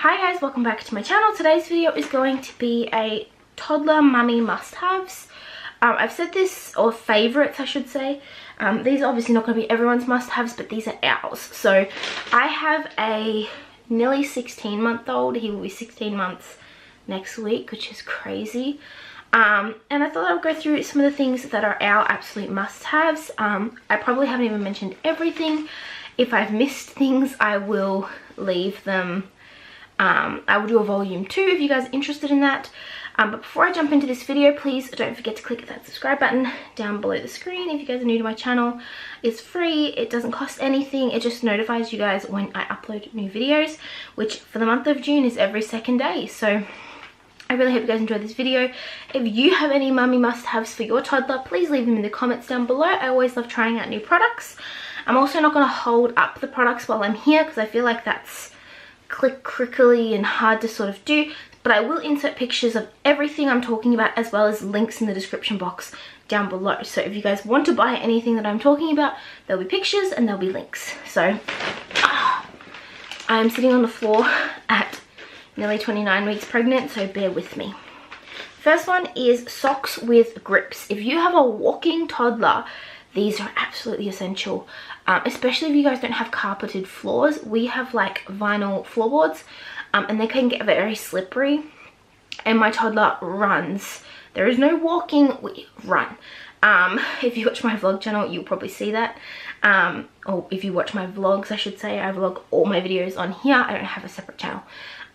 Hi guys, welcome back to my channel. Today's video is going to be a toddler mummy must-haves. I've said this, or favourites I should say. These are obviously not going to be everyone's must-haves, but these are ours. So I have a nearly 16-month-old. He will be 16 months next week, which is crazy. And I thought I would go through some of the things that are our absolute must-haves. I probably haven't even mentioned everything. If I've missed things, I will leave them. I will do a volume 2 if you guys are interested in that. But before I jump into this video, please don't forget to click that subscribe button down below the screen. If you guys are new to my channel, it's free, it doesn't cost anything, it just notifies you guys when I upload new videos, which for the month of June is every second day. So I really hope you guys enjoyed this video. If you have any mummy must-haves for your toddler, please leave them in the comments down below. I always love trying out new products. I'm also not going to hold up the products while I'm here because I feel like that's crickly and hard to sort of do, but I will insert pictures of everything I'm talking about as well as links in the description box down below. So if you guys want to buy anything that I'm talking about, there'll be pictures and there'll be links. So I'm sitting on the floor at nearly 29 weeks pregnant, so bear with me. First one is socks with grips. If you have a walking toddler, these are absolutely essential, especially if you guys don't have carpeted floors. We have like vinyl floorboards, and they can get very slippery, and my toddler runs. There is no walking, we run. If you watch my vlog channel, you'll probably see that, or if you watch my vlogs I should say. I vlog all my videos on here, I don't have a separate channel.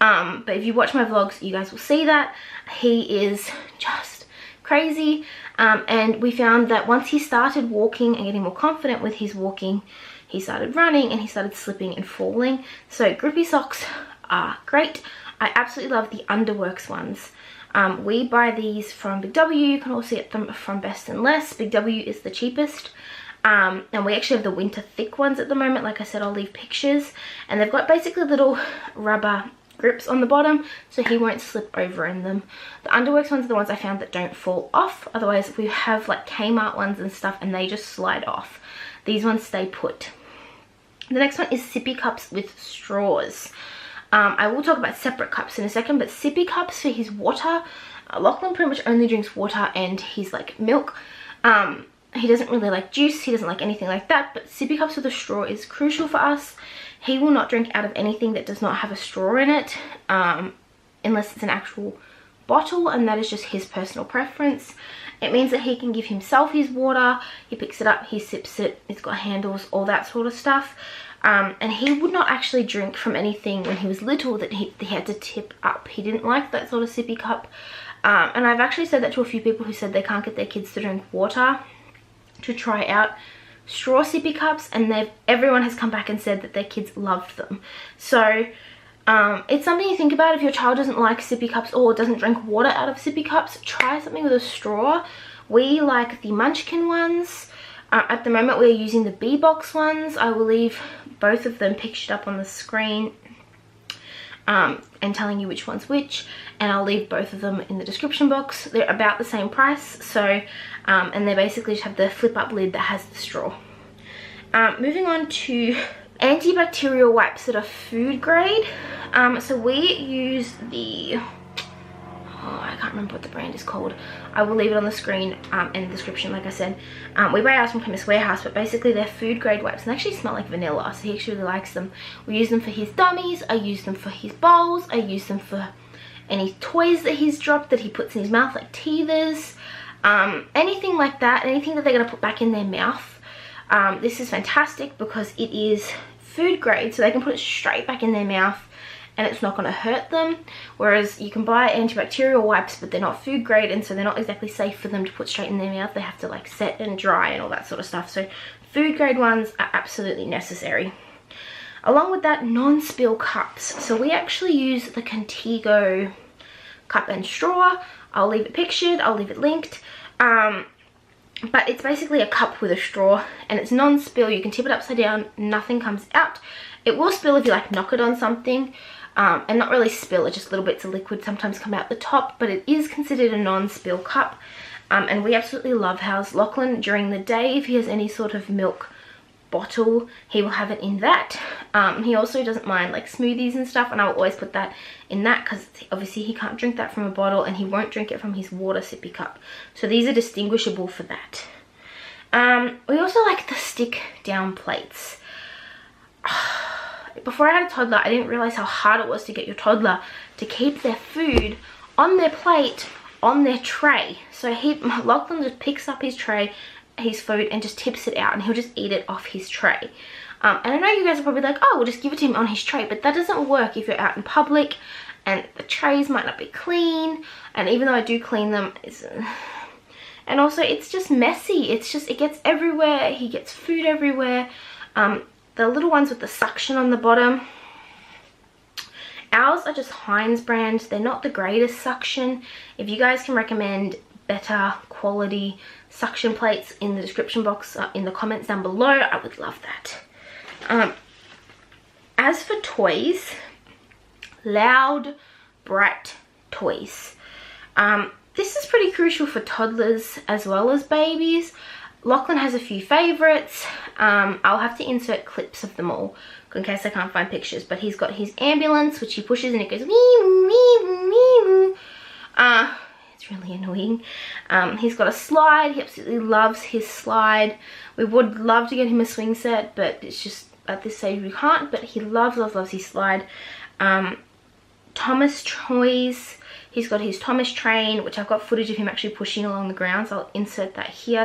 But if you watch my vlogs, you guys will see that he is just crazy. And we found that once he started walking and getting more confident with his walking, he started running and he started slipping and falling. So grippy socks are great. I absolutely love the Underworks ones. We buy these from Big W. You can also get them from Best and Less. Big W is the cheapest. And we actually have the winter thick ones at the moment. Like I said, I'll leave pictures. And they've got basically little rubber grips on the bottom so he won't slip over in them. The Underworks ones are the ones I found that don't fall off. Otherwise we have like Kmart ones and stuff and they just slide off. These ones stay put. The next one is sippy cups with straws. I will talk about separate cups in a second, but sippy cups for his water. Lachlan pretty much only drinks water and he's like milk. He doesn't really like juice, he doesn't like anything like that, but sippy cups with a straw is crucial for us. He will not drink out of anything that does not have a straw in it, unless it's an actual bottle, and that is just his personal preference. It means that he can give himself his water, he picks it up, he sips it, it's got handles, all that sort of stuff. And he would not actually drink from anything when he was little that he had to tip up. He didn't like that sort of sippy cup. And I've actually said that to a few people who said they can't get their kids to drink water to try out straw sippy cups, and everyone has come back and said that their kids loved them. So it's something you think about. If your child doesn't like sippy cups or doesn't drink water out of sippy cups, try something with a straw. We like the Munchkin ones. At the moment we're using the B-Box ones. I will leave both of them pictured up on the screen and telling you which one's which, and I'll leave both of them in the description box. They're about the same price, so and they basically just have the flip up lid that has the straw. Moving on to antibacterial wipes that are food grade. So we use the, I can't remember what the brand is called. I will leave it on the screen in the description, like I said. We buy ours from Chemist Warehouse, but basically they're food grade wipes and they actually smell like vanilla, so he actually really likes them. We use them for his dummies, I use them for his bowls, I use them for any toys that he's dropped that he puts in his mouth, like teethers, anything like that, anything that they're going to put back in their mouth. This is fantastic because it is food grade, so they can put it straight back in their mouth and it's not going to hurt them, whereas you can buy antibacterial wipes but they're not food grade, and so they're not exactly safe for them to put straight in their mouth. They have to like set and dry and all that sort of stuff, so food grade ones are absolutely necessary. Along with that, non-spill cups. So we actually use the Contigo cup and straw. I'll leave it pictured, I'll leave it linked. But it's basically a cup with a straw and it's non-spill. You can tip it upside down, nothing comes out. It will spill if you like knock it on something, and not really spill, just little bits of liquid sometimes come out the top, but it is considered a non-spill cup. And we absolutely love ours. Lachlan, during the day, if he has any sort of milk bottle, he will have it in that. He also doesn't mind like smoothies and stuff, and I will always put that in that because obviously he can't drink that from a bottle, and he won't drink it from his water sippy cup. So these are distinguishable for that. We also like the stick down plates. Before I had a toddler, I didn't realize how hard it was to get your toddler to keep their food on their plate, on their tray. So Lachlan just picks up his tray, his food, and just tips it out, and he'll just eat it off his tray. And I know you guys are probably like, oh, we'll just give it to him on his tray, but that doesn't work if you're out in public and the trays might not be clean. And even though I do clean them, and also it's just messy. It gets everywhere. He gets food everywhere. The little ones with the suction on the bottom, ours are just Heinz brand. They're not the greatest suction. If you guys can recommend better quality suction plates in the description box, in the comments down below, I would love that. As for toys, loud, bright toys. This is pretty crucial for toddlers as well as babies. Lachlan has a few favorites. I'll have to insert clips of them all in case I can't find pictures, but he's got his ambulance, which he pushes and it goes wee wee wee wee. It's really annoying. He's got a slide. He absolutely loves his slide. We would love to get him a swing set, but it's just at this stage we can't, but he loves his slide. Thomas toys. He's got his Thomas train, which I've got footage of him actually pushing along the ground, so I'll insert that here.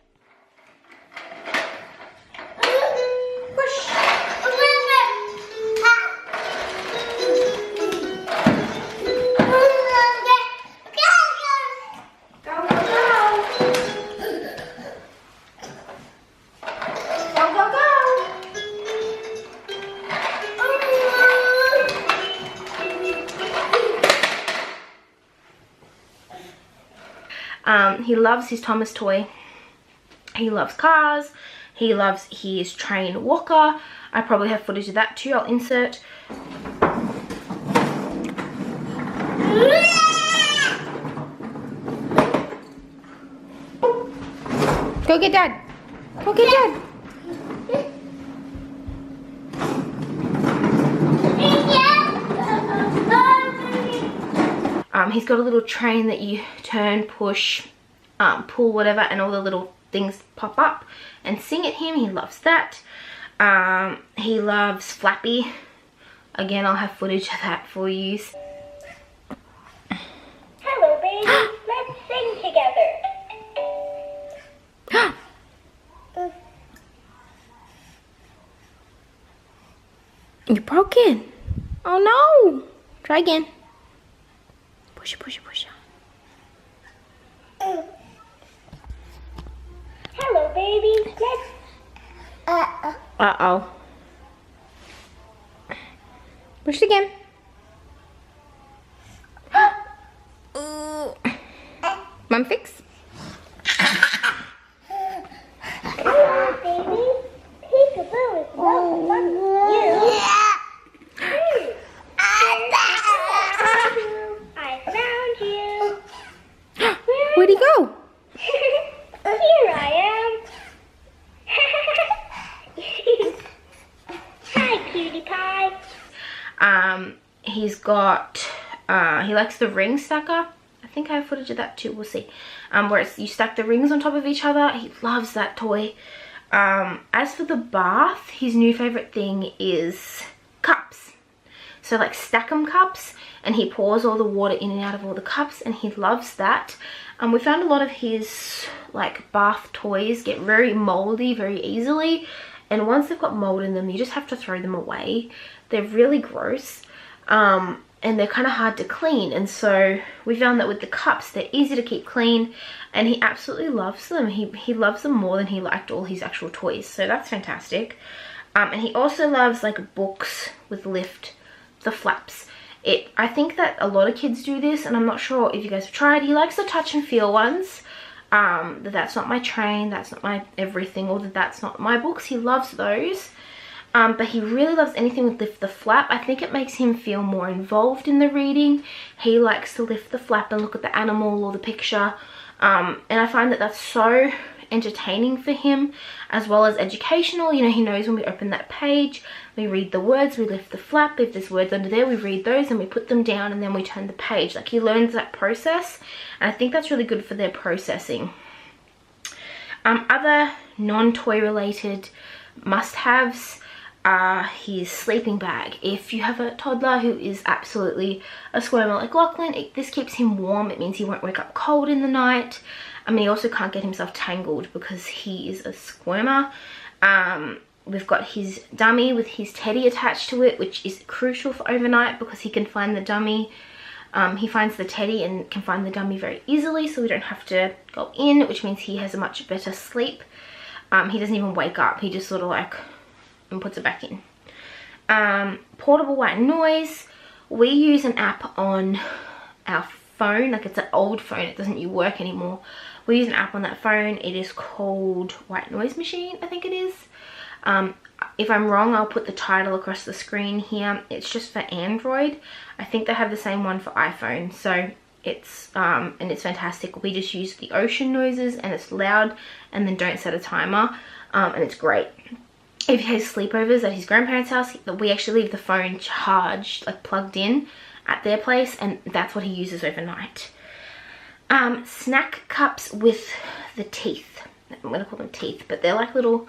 He loves his Thomas toy. He loves cars. He loves his train walker. I probably have footage of that too. I'll insert. Go get Dad. Go get Dad. He's got a little train that you turn, push, pull, whatever, and all the little things pop up and sing at him. He loves that. He loves Flappy. Again, I'll have footage of that for you. Hello, baby. Let's sing together. You're broken. Oh no. Try again. Push it, push it, push it. Hello, baby. Let's... Uh-oh. Push it again. Mom fix? Hello, baby. Peekaboo is no fun with you. I found you. Where'd he go? Here I am. Hi, cutie pie. He's got, he likes the ring stacker. I think I have footage of that too, we'll see. Where you stack the rings on top of each other. He loves that toy. As for the bath, his new favorite thing is cups. So like stack 'em cups, and he pours all the water in and out of all the cups, and he loves that. We found a lot of his like bath toys get very moldy very easily, and once they've got mold in them, you just have to throw them away. They're really gross, and they're kind of hard to clean, and so we found that with the cups, they're easy to keep clean, and he absolutely loves them. He loves them more than he liked all his actual toys, so that's fantastic. And he also loves like books with the flaps. I think that a lot of kids do this, and I'm not sure if you guys have tried. He likes the touch and feel ones. That's not my train, that's not my everything, or that's not my books. He loves those. But he really loves anything with lift the flap. I think it makes him feel more involved in the reading. He likes to lift the flap and look at the animal or the picture. And I find that that's so entertaining for him as well as educational. You know, he knows when we open that page, we read the words, we lift the flap. If there's words under there, we read those and we put them down, and then we turn the page. Like, he learns that process, and I think that's really good for their processing. Other non-toy related must-haves are his sleeping bag. If you have a toddler who is absolutely a squirmer like Lachlan, this keeps him warm. It means he won't wake up cold in the night. I mean, he also can't get himself tangled because he is a squirmer. We've got his dummy with his teddy attached to it, which is crucial for overnight because he can find the dummy. He finds the teddy and can find the dummy very easily, so we don't have to go in, which means he has a much better sleep. He doesn't even wake up. He just sort of like and puts it back in. Portable white noise. We use an app on our phone. Like, it's an old phone. It doesn't work anymore. We use an app on that phone. It is called White Noise Machine, I think it is. If I'm wrong, I'll put the title across the screen here. It's just for Android. I think they have the same one for iPhone. So it's and it's fantastic. We just use the ocean noises, and it's loud, and then don't set a timer, and it's great. If he has sleepovers at his grandparents' house, we actually leave the phone charged, like plugged in at their place, and that's what he uses overnight. Snack cups with the teeth. I'm gonna call them teeth, but they're like little,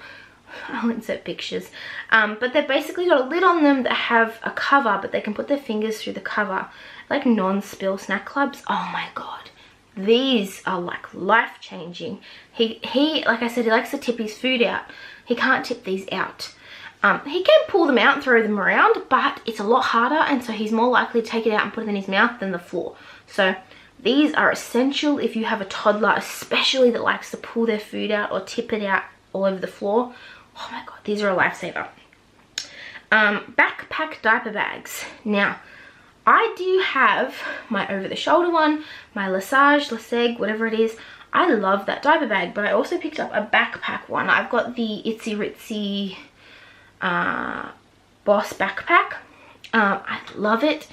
I'll insert pictures, but they've basically got a lid on them that have a cover, but they can put their fingers through the cover, like non-spill snack clubs. Oh my god, these are like life-changing. He like I said, he likes to tip his food out. He can't tip these out. He can pull them out and throw them around, but it's a lot harder, and so he's more likely to take it out and put it in his mouth than the floor. So these are essential if you have a toddler, especially that likes to pull their food out or tip it out all over the floor. Oh my god, these are a lifesaver. Backpack diaper bags. Now, I do have my over-the-shoulder one, my Lesage, whatever it is. I love that diaper bag, but I also picked up a backpack one. I've got the Itsy Ritsy Boss backpack. I love it.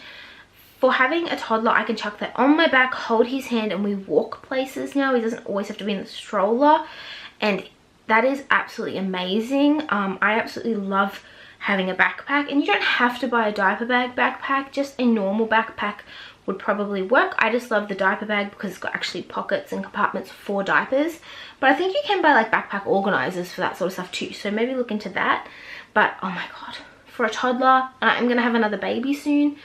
For having a toddler, I can chuck that on my back, hold his hand, and we walk places now. He doesn't always have to be in the stroller, and that is absolutely amazing. I absolutely love having a backpack, and you don't have to buy a diaper bag backpack. Just a normal backpack would probably work. I just love the diaper bag because it's got actually pockets and compartments for diapers, but I think you can buy like backpack organizers for that sort of stuff too, so maybe look into that. But oh my god, for a toddler, I'm gonna have another baby soon,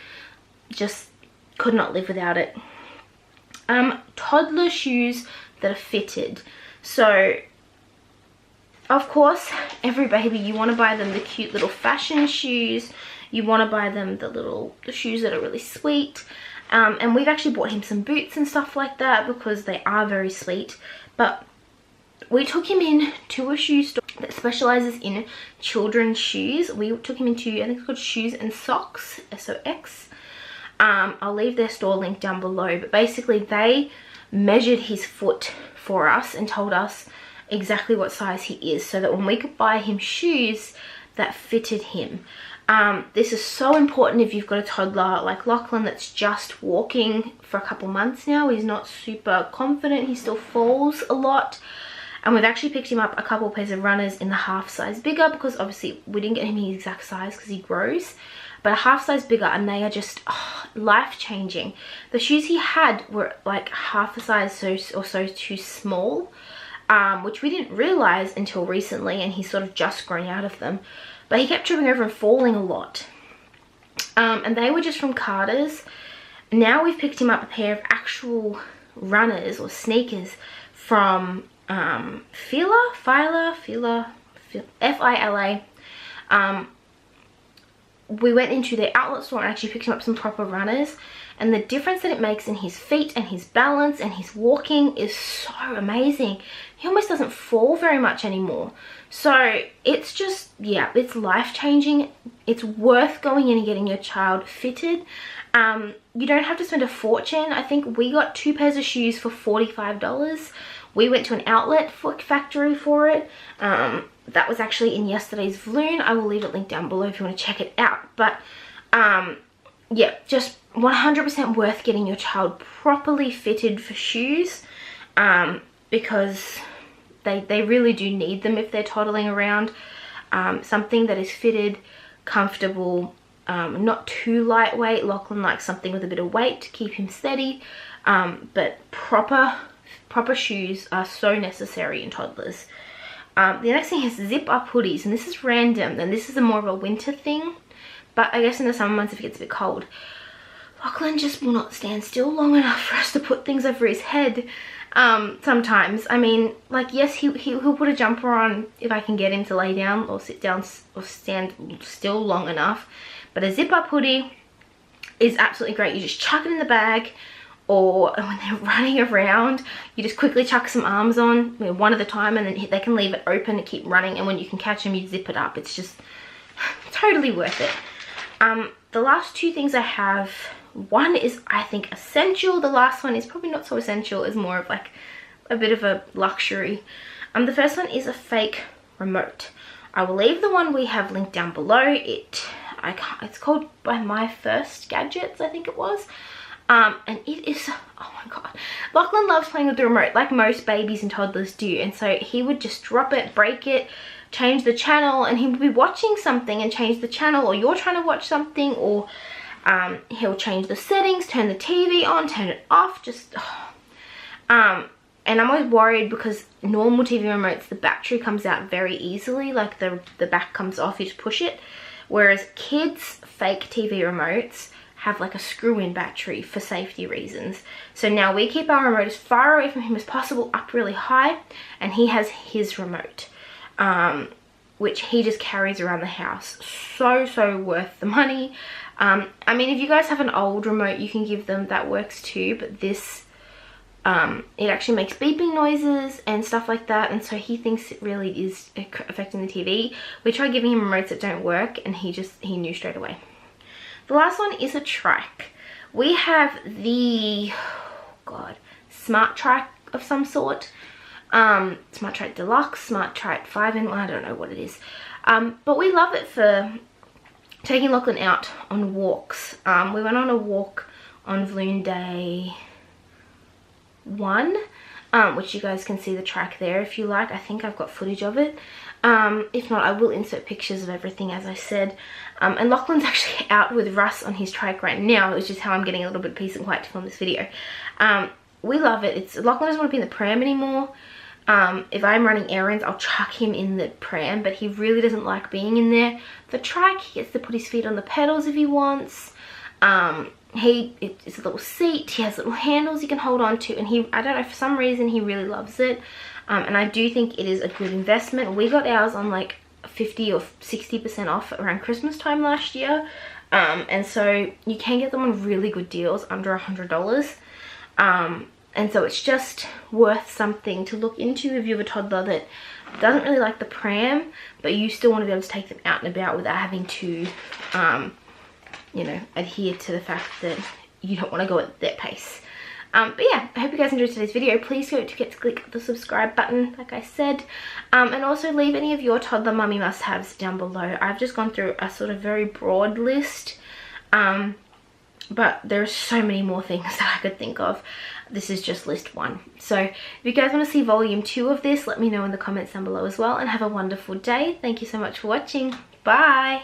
just could not live without it. Toddler shoes that are fitted. So of course, every baby, you want to buy them the cute little fashion shoes. You want to buy them the shoes that are really sweet. And we've actually bought him some boots and stuff like that because they are very sweet. But we took him in to a shoe store that specializes in children's shoes. We took him into, I think it's called Shoes and Socks, SOX. I'll leave their store link down below. But basically, they measured his foot for us and told us exactly what size he is, so that when we could buy him shoes that fitted him. This is so important if you've got a toddler like Lachlan that's just walking for a couple months now. He's not super confident, he still falls a lot, and we've actually picked him up a couple pairs of runners in the half size bigger, because obviously we didn't get him his exact size because he grows, but a half size bigger, and they are just life-changing. The shoes he had were like half a size or so too small, which we didn't realize until recently, and he's sort of just grown out of them. But he kept tripping over and falling a lot. And they were just from Carter's. Now we've picked him up a pair of actual runners or sneakers from Fila, F-I-L-A. We went into their outlet store and actually picked him up some proper runners. And the difference that it makes in his feet and his balance and his walking is so amazing. He almost doesn't fall very much anymore. So it's just, yeah, it's life-changing. It's worth going in and getting your child fitted. You don't have to spend a fortune. I think we got 2 pairs of shoes for $45. We went to an outlet factory for it. That was actually in yesterday's Vlune. I will leave it linked down below if you want to check it out. But yeah, just 100% worth getting your child properly fitted for shoes, because they really do need them if they're toddling around. Something that is fitted, comfortable, not too lightweight. Lachlan likes something with a bit of weight to keep him steady, but proper shoes are so necessary in toddlers. The next thing is zip up hoodies, and this is random, and this is more of a winter thing, but I guess in the summer months if it gets a bit cold, Lachlan just will not stand still long enough for us to put things over his head. Sometimes, I mean, like, yes, he'll put a jumper on if I can get him to lay down or sit down or stand still long enough, but a zip up hoodie is absolutely great. You just chuck it in the bag, or when they're running around, you just quickly chuck some arms on, one at a time, and then they can leave it open and keep running, and when you can catch them, you zip it up. It's just totally worth it. The last two things I have, one is, I think, essential. The last one is probably not so essential. It's more of like a bit of a luxury. The first one is a fake remote. I will leave the one we have linked down below. It's called by My First Gadgets, I think it was. And it is, oh my god, Lachlan loves playing with the remote like most babies and toddlers do, and so he would just drop it, break it, change the channel, and he would be watching something and change the channel, or you're trying to watch something, or he'll change the settings, turn the TV on, turn it off, just and I'm always worried because normal TV remotes, the battery comes out very easily, like the back comes off, you just push it, whereas kids' fake TV remotes have like a screw-in battery for safety reasons. So now we keep our remote as far away from him as possible, up really high, and he has his remote, which he just carries around the house. So worth the money. I mean, if you guys have an old remote, you can give them, that works too, but this, it actually makes beeping noises and stuff like that, and so he thinks it really is affecting the TV. We tried giving him remotes that don't work, and he knew straight away. The last one is a track. We have the, Smart Track of some sort. Smart Track Deluxe, Smart Track 5-in-1, I don't know what it is. But we love it for taking Lachlan out on walks. We went on a walk on Vlune Day 1, which you guys can see the track there if you like. I think I've got footage of it. If not, I will insert pictures of everything, as I said. And Lachlan's actually out with Russ on his trike right now, which is how I'm getting a little bit peace and quiet to film this video. We love it. Lachlan doesn't want to be in the pram anymore. If I'm running errands, I'll chuck him in the pram, but he really doesn't like being in there. The trike, he gets to put his feet on the pedals if he wants. It's a little seat, he has little handles you can hold on to, and I don't know, for some reason he really loves it. And I do think it is a good investment. We got ours on like 50 or 60% off around Christmas time last year. And so you can get them on really good deals under $100. And so it's just worth something to look into if you have a toddler that doesn't really like the pram, but you still want to be able to take them out and about without having to, you know, adhere to the fact that you don't want to go at their pace. But yeah, I hope you guys enjoyed today's video. Please don't forget to click the subscribe button, like I said. And also leave any of your toddler mummy must-haves down below. I've just gone through a sort of very broad list. But there are so many more things that I could think of. This is just list 1. So if you guys want to see volume 2 of this, let me know in the comments down below as well. And have a wonderful day. Thank you so much for watching. Bye!